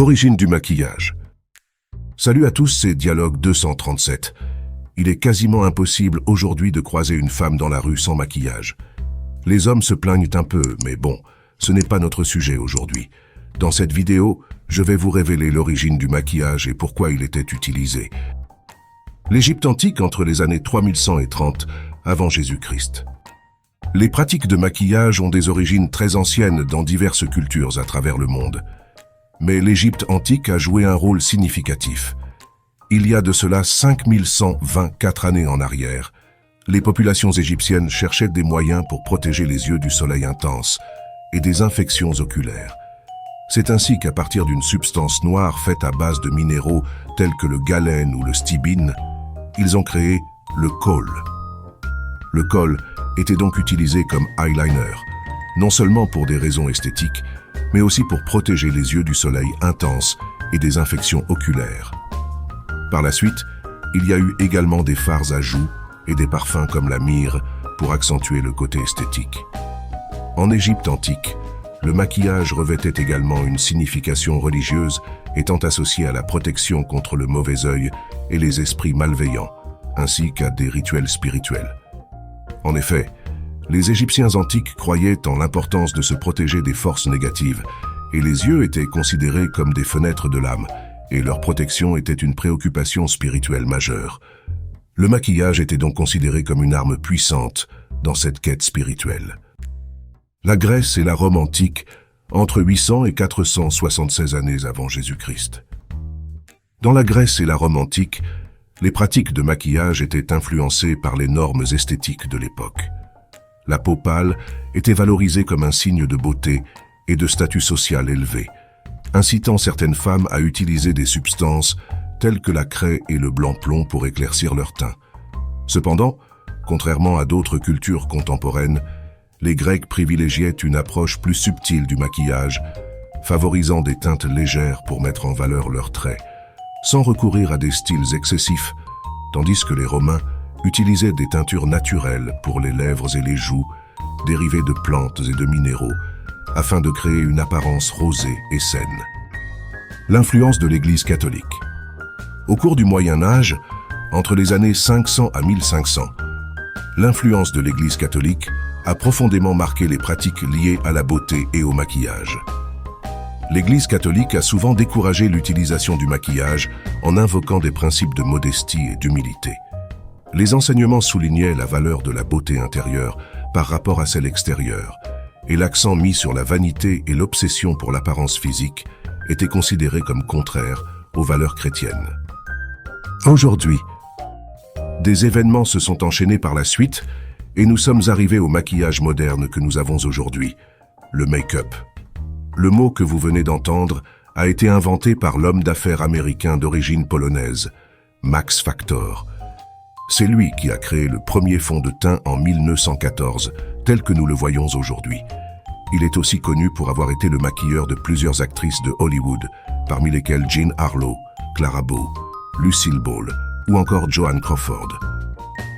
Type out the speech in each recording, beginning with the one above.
Origine du maquillage. Salut à tous, c'est Dialogue 237. Il est quasiment impossible aujourd'hui de croiser une femme dans la rue sans maquillage. Les hommes se plaignent un peu, mais bon, ce n'est pas notre sujet aujourd'hui. Dans cette vidéo, je vais vous révéler l'origine du maquillage et pourquoi il était utilisé. L'Égypte antique entre les années 3100 et 30 avant Jésus-Christ. Les pratiques de maquillage ont des origines très anciennes dans diverses cultures à travers le monde. Mais l'Égypte antique a joué un rôle significatif. Il y a de cela 5124 années en arrière, les populations égyptiennes cherchaient des moyens pour protéger les yeux du soleil intense et des infections oculaires. C'est ainsi qu'à partir d'une substance noire faite à base de minéraux tels que le galène ou le stibine, ils ont créé le kohl. Le kohl était donc utilisé comme eyeliner, non seulement pour des raisons esthétiques, mais aussi pour protéger les yeux du soleil intense et des infections oculaires. Par la suite, il y a eu également des fards à joues et des parfums comme la myrrhe pour accentuer le côté esthétique. En Égypte antique, le maquillage revêtait également une signification religieuse étant associé à la protection contre le mauvais œil et les esprits malveillants, ainsi qu'à des rituels spirituels. En effet, les Égyptiens antiques croyaient en l'importance de se protéger des forces négatives, et les yeux étaient considérés comme des fenêtres de l'âme, et leur protection était une préoccupation spirituelle majeure. Le maquillage était donc considéré comme une arme puissante dans cette quête spirituelle. La Grèce et la Rome antique, entre 800 et 476 années avant Jésus-Christ. Dans la Grèce et la Rome antique, les pratiques de maquillage étaient influencées par les normes esthétiques de l'époque. La peau pâle était valorisée comme un signe de beauté et de statut social élevé, incitant certaines femmes à utiliser des substances telles que la craie et le blanc-plomb pour éclaircir leur teint. Cependant, contrairement à d'autres cultures contemporaines, les Grecs privilégiaient une approche plus subtile du maquillage, favorisant des teintes légères pour mettre en valeur leurs traits, sans recourir à des styles excessifs, tandis que les Romains utilisaient des teintures naturelles pour les lèvres et les joues, dérivées de plantes et de minéraux, afin de créer une apparence rosée et saine. L'influence de l'Église catholique. Au cours du Moyen Âge, entre les années 500 à 1500, l'influence de l'Église catholique a profondément marqué les pratiques liées à la beauté et au maquillage. L'Église catholique a souvent découragé l'utilisation du maquillage en invoquant des principes de modestie et d'humilité. Les enseignements soulignaient la valeur de la beauté intérieure par rapport à celle extérieure, et l'accent mis sur la vanité et l'obsession pour l'apparence physique était considéré comme contraire aux valeurs chrétiennes. Aujourd'hui, des événements se sont enchaînés par la suite et nous sommes arrivés au maquillage moderne que nous avons aujourd'hui, le make-up. Le mot que vous venez d'entendre a été inventé par l'homme d'affaires américain d'origine polonaise, Max Factor. C'est lui qui a créé le premier fond de teint en 1914, tel que nous le voyons aujourd'hui. Il est aussi connu pour avoir été le maquilleur de plusieurs actrices de Hollywood, parmi lesquelles Jean Harlow, Clara Bow, Lucille Ball ou encore Joan Crawford.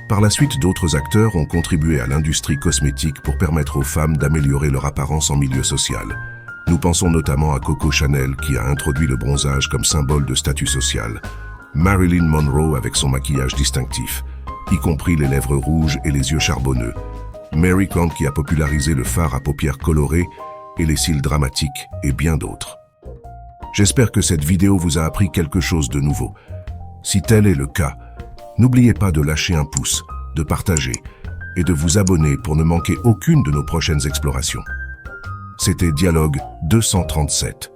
Par la suite, d'autres acteurs ont contribué à l'industrie cosmétique pour permettre aux femmes d'améliorer leur apparence en milieu social. Nous pensons notamment à Coco Chanel qui a introduit le bronzage comme symbole de statut social, Marilyn Monroe avec son maquillage distinctif, y compris les lèvres rouges et les yeux charbonneux, Mary Quant qui a popularisé le fard à paupières colorées et les cils dramatiques et bien d'autres. J'espère que cette vidéo vous a appris quelque chose de nouveau. Si tel est le cas, n'oubliez pas de lâcher un pouce, de partager et de vous abonner pour ne manquer aucune de nos prochaines explorations. C'était Dialogue 237.